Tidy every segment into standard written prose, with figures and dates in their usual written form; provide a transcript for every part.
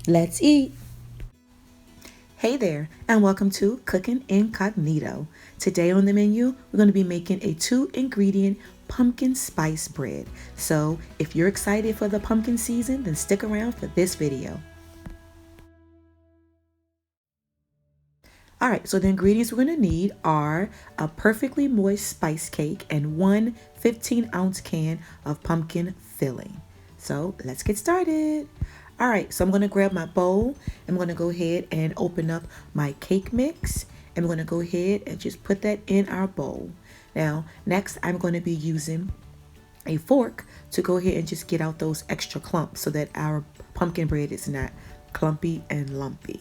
Let's eat. Hey there, and welcome to Cooking Incognito. Today on the menu, we're going to be making a 2-ingredient pumpkin spice bread. So if you're excited for the pumpkin season, then stick around for this video. Alright, so the ingredients we're going to need are a perfectly moist spice cake and one 15-ounce can of pumpkin filling. So let's get started. Alright, so I'm going to grab my bowl. I'm going to go ahead and open up my cake mix. And we're going to go ahead and just put that in our bowl. Now, next I'm going to be using a fork to go ahead and just get out those extra clumps so that our pumpkin bread is not clumpy and lumpy.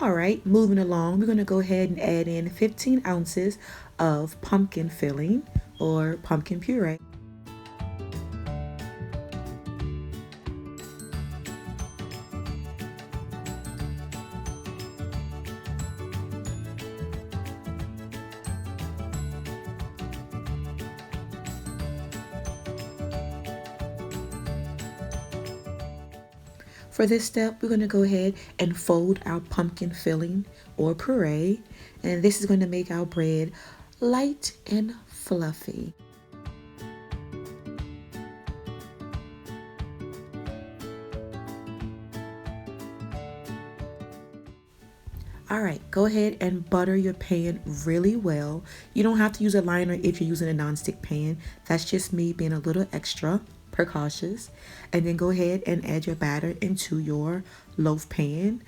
All right, moving along, we're going to go ahead and add in 15 ounces of pumpkin filling or pumpkin puree. For this step, we're going to go ahead and fold our pumpkin filling or puree, and this is going to make our bread light and fluffy. All right, go ahead and butter your pan really well. You don't have to use a liner if you're using a nonstick pan. That's just me being a little extra precautious. And then go ahead and add your batter into your loaf pan.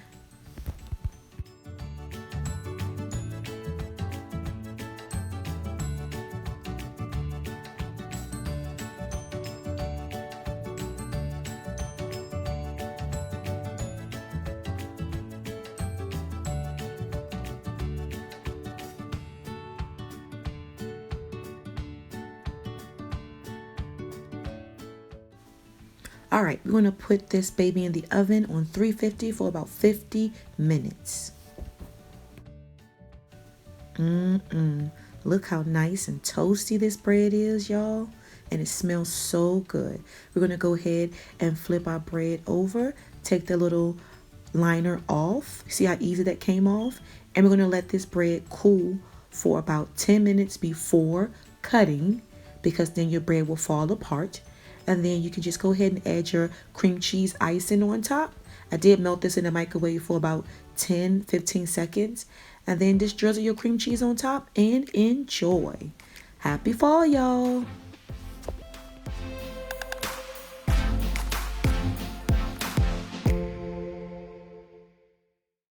All right, we're going to put this baby in the oven on 350 for about 50 minutes. Look how nice and toasty this bread is, y'all. And it smells so good. We're going to go ahead and flip our bread over. Take the little liner off. See how easy that came off? And we're going to let this bread cool for about 10 minutes before cutting, because then your bread will fall apart. And then you can just go ahead and add your cream cheese icing on top. I did melt this in the microwave for about 10-15 seconds. And then just drizzle your cream cheese on top and enjoy. Happy fall, y'all.